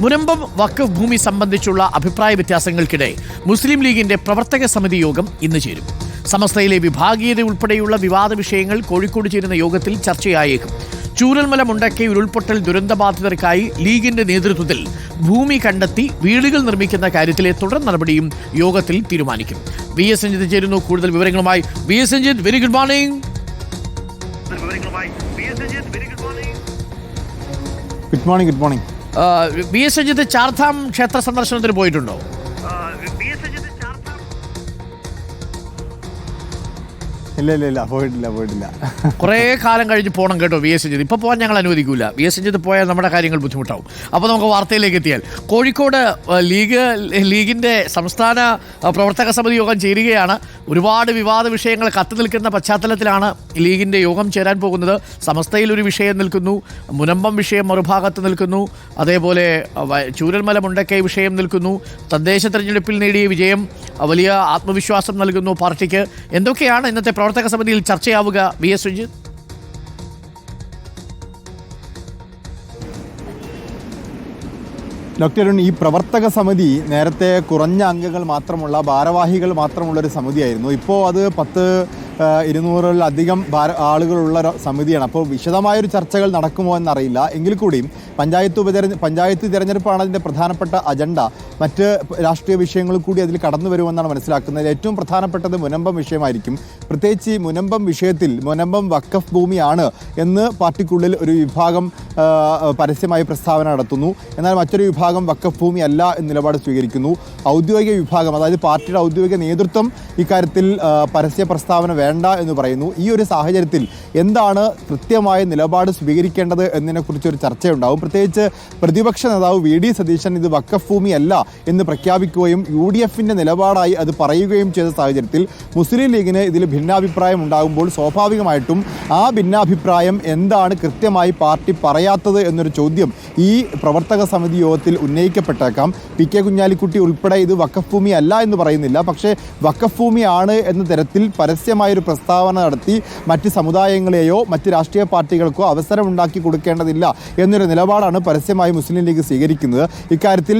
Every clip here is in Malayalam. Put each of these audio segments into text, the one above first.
മുനമ്പം വഖഫ് ഭൂമി സംബന്ധിച്ചുള്ള അഭിപ്രായ വ്യത്യാസങ്ങൾക്കിടെ മുസ്ലിം ലീഗിന്റെ പ്രവർത്തക സമിതി യോഗം ഇന്ന് ചേരും. സമസ്തയിലെ വിഭാഗീയത ഉൾപ്പെടെയുള്ള വിവാദ വിഷയങ്ങൾ കോഴിക്കോട് ചേരുന്ന യോഗത്തിൽ ചർച്ചയായേക്കും. ചൂരൽമല മുണ്ടക്കൈ ഉരുൾപൊട്ടൽ ദുരന്തബാധിതർക്കായി ലീഗിന്റെ നേതൃത്വത്തിൽ ഭൂമി കണ്ടെത്തി വീടുകൾ നിർമ്മിക്കുന്ന കാര്യത്തിലെ തുടർ നടപടിയും യോഗത്തിൽ തീരുമാനിക്കും. വി എസ് രഞ്ജിത്ത് ചേരുന്നു കൂടുതൽ വിവരങ്ങളുമായി. V S Ranjith, very good morning. Good morning. V S Ranjith Chardham ക്ഷേത്ര സന്ദർശനത്തിന് പോയിട്ടുണ്ടോ? ഇല്ല പോയിട്ടില്ല. കുറേ കാലം കഴിഞ്ഞ് പോകണം കേട്ടോ വി എസ് രഞ്ജിത്ത്. ഇപ്പോൾ പോകാൻ ഞങ്ങൾ അനുവദിക്കില്ല. വി എസ് രഞ്ജിത്ത് പോയാൽ നമ്മുടെ കാര്യങ്ങൾ ബുദ്ധിമുട്ടാവും. അപ്പോൾ നമുക്ക് വാർത്തയിലേക്ക് എത്തിയാൽ, കോഴിക്കോട് ലീഗിൻ്റെ സംസ്ഥാന പ്രവർത്തക സമിതി യോഗം ചേരുകയാണ്. ഒരുപാട് വിവാദ വിഷയങ്ങൾ കത്തു നിൽക്കുന്ന പശ്ചാത്തലത്തിലാണ് ലീഗിൻ്റെ യോഗം ചേരാൻ പോകുന്നത്. സമസ്തയിൽ ഒരു വിഷയം നിൽക്കുന്നു, മുനമ്പം വിഷയം മറുഭാഗത്ത് നിൽക്കുന്നു, അതേപോലെ ചൂരൽമല മുണ്ടക്കൈ വിഷയം നിൽക്കുന്നു. തദ്ദേശ തെരഞ്ഞെടുപ്പിൽ നേടിയ വിജയം വലിയ ആത്മവിശ്വാസം നൽകുന്നു പാർട്ടിക്ക്. എന്തൊക്കെയാണ് ഇന്നത്തെ പ്രവർത്തക സമിതിയിൽ ചർച്ചയാവുക V S Ranjith? Doctor Arun, ഈ പ്രവർത്തക സമിതി നേരത്തെ കുറഞ്ഞ അംഗങ്ങൾ മാത്രമുള്ള, ഭാരവാഹികൾ മാത്രമുള്ളൊരു സമിതിയായിരുന്നു. ഇപ്പോൾ അത് 200-ലധികം ആളുകളുള്ള സമിതിയാണ്. അപ്പോൾ വിശദമായൊരു ചർച്ചകൾ നടക്കുമോ എന്നറിയില്ല. എങ്കിൽ കൂടിയും പഞ്ചായത്ത് തിരഞ്ഞെടുപ്പാണ് അതിൻ്റെ പ്രധാനപ്പെട്ട അജണ്ട. മറ്റ് രാഷ്ട്രീയ വിഷയങ്ങൾ കൂടി അതിൽ കടന്നു വരുമെന്നാണ് മനസ്സിലാക്കുന്നത്. ഏറ്റവും പ്രധാനപ്പെട്ടത് മുനമ്പം വിഷയമായിരിക്കും. പ്രത്യേകിച്ച് ഈ മുനമ്പം വിഷയത്തിൽ മുനമ്പം വഖഫ് ഭൂമിയാണ് എന്ന് പാർട്ടിക്കുള്ളിൽ ഒരു വിഭാഗം പരസ്യമായി പ്രസ്താവന നടത്തുന്നു. എന്നാൽ മറ്റൊരു വിഭാഗം വഖഫ് ഭൂമി അല്ല എന്ന നിലപാട് സ്വീകരിക്കുന്നു. ഔദ്യോഗിക വിഭാഗം, അതായത് പാർട്ടിയുടെ ഔദ്യോഗിക നേതൃത്വം ഇക്കാര്യത്തിൽ പരസ്യ പ്രസ്താവന വേണ്ട എന്ന് പറയുന്നു. ഈ ഒരു സാഹചര്യത്തിൽ എന്താണ് കൃത്യമായ നിലപാട് സ്വീകരിക്കേണ്ടത് എന്നതിനെക്കുറിച്ചൊരു ചർച്ചയുണ്ടാവും. പ്രത്യേകിച്ച് പ്രതിപക്ഷ നേതാവ് വി ഡി സതീശൻ ഇത് വഖഫ് ഭൂമി അല്ല എന്ന് പ്രഖ്യാപിക്കുകയും UDFന്റെ നിലപാടായി അത് പറയുകയും ചെയ്ത സാഹചര്യത്തിൽ മുസ്ലിം ലീഗിന് ഇതിൽ ഭിന്നാഭിപ്രായം ഉണ്ടാകുമ്പോൾ സ്വാഭാവികമായിട്ടും ആ ഭിന്നാഭിപ്രായം എന്താണ് കൃത്യമായി പാർട്ടി പറയാത്തത് എന്നൊരു ചോദ്യം ഈ പ്രവർത്തക സമിതി യോഗത്തിൽ ഉന്നയിക്കപ്പെട്ടേക്കാം. PK കുഞ്ഞാലിക്കുട്ടി ഉൾപ്പെടെ ഇത് വഖഫ് ഭൂമി അല്ല എന്ന് പറയുന്നില്ല, പക്ഷേ വഖഫ് ഭൂമിയാണ് എന്ന തരത്തിൽ പരസ്യമായൊരു പ്രസ്താവന നടത്തി മറ്റ് സമുദായങ്ങളെയോ മറ്റ് രാഷ്ട്രീയ പാർട്ടികൾക്കോ അവസരമുണ്ടാക്കി കൊടുക്കേണ്ടതില്ല എന്നൊരു നിലപാടാണ് പരസ്യമായി മുസ്ലിം ലീഗ് സ്വീകരിക്കുന്നത്. ഇക്കാര്യത്തിൽ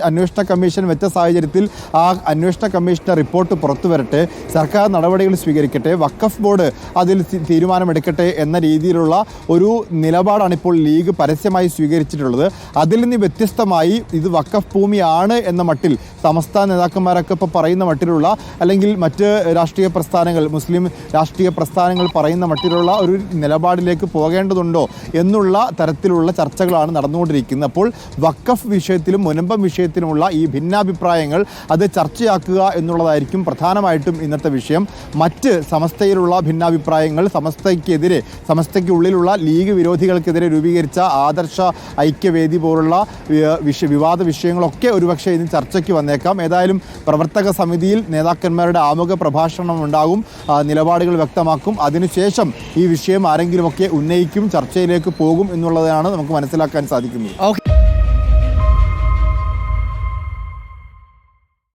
അന്വേഷണ കമ്മീഷൻ വെച്ച സാഹചര്യത്തിൽ ആ അന്വേഷണ കമ്മീഷന്റെ റിപ്പോർട്ട് പുറത്തു വരട്ടെ, സർക്കാർ നടപടികൾ സ്വീകരിക്കട്ടെ, വഖഫ് ബോർഡ് അതിൽ തീരുമാനമെടുക്കട്ടെ എന്ന രീതിയിലുള്ള ഒരു നിലപാടാണ് ഇപ്പോൾ ലീഗ് പരസ്യമായി സ്വീകരിച്ചിട്ടുള്ളത്. അതിൽ നിന്ന് വ്യത്യസ്തമായി ഇത് വഖഫ് ഭൂമിയാണ് എന്ന മട്ടിൽ സമസ്ത നേതാക്കന്മാരൊക്കെ ഇപ്പോൾ പറയുന്ന മട്ടിലുള്ള, അല്ലെങ്കിൽ മറ്റ് രാഷ്ട്രീയ പ്രസ്ഥാനങ്ങൾ, മുസ്ലിം രാഷ്ട്രീയ പ്രസ്ഥാനങ്ങൾ പറയുന്ന മട്ടിലുള്ള ഒരു നിലപാടിലേക്ക് പോകേണ്ടതുണ്ടോ എന്നുള്ള തരത്തിലുള്ള ചർച്ചകളാണ് നടന്നുകൊണ്ടിരിക്കുന്നത്. അപ്പോൾ വഖഫ് വിഷയത്തിലും മുനമ്പം വിഷയത്തിലുമുള്ള ഈ ഭിന്നാഭിപ്രായങ്ങൾ അത് ചർച്ചയാക്കുക എന്നുള്ളതായിരിക്കും പ്രധാനമായിട്ടും ഇന്നത്തെ വിഷയം. മറ്റ് സമസ്തയിലുള്ള ഭിന്നാഭിപ്രായങ്ങൾ, സമസ്തയ്ക്കുള്ളിലുള്ള ലീഗ് വിരോധികൾക്കെതിരെ രൂപീകരിച്ച ആദർശ ഐക്യവേദി പോലുള്ള വിവാദ വിഷയങ്ങളൊക്കെ ഒരുപക്ഷെ ഇന്ന് ചർച്ചയ്ക്ക് വന്നേക്കാം. ഏതായാലും പ്രവർത്തക സമിതിയിൽ നേതാക്കന്മാരുടെ ആമുഖ പ്രഭാഷണം ഉണ്ടാകും, നിലപാടുകൾ വ്യക്തമാക്കും. അതിനുശേഷം ഈ വിഷയം ആരെങ്കിലുമൊക്കെ ഉന്നയിക്കും, ചർച്ചയിലേക്ക് പോകും എന്നുള്ളതാണ് നമുക്ക് മനസ്സിലാക്കാൻ സാധിക്കുന്നത്.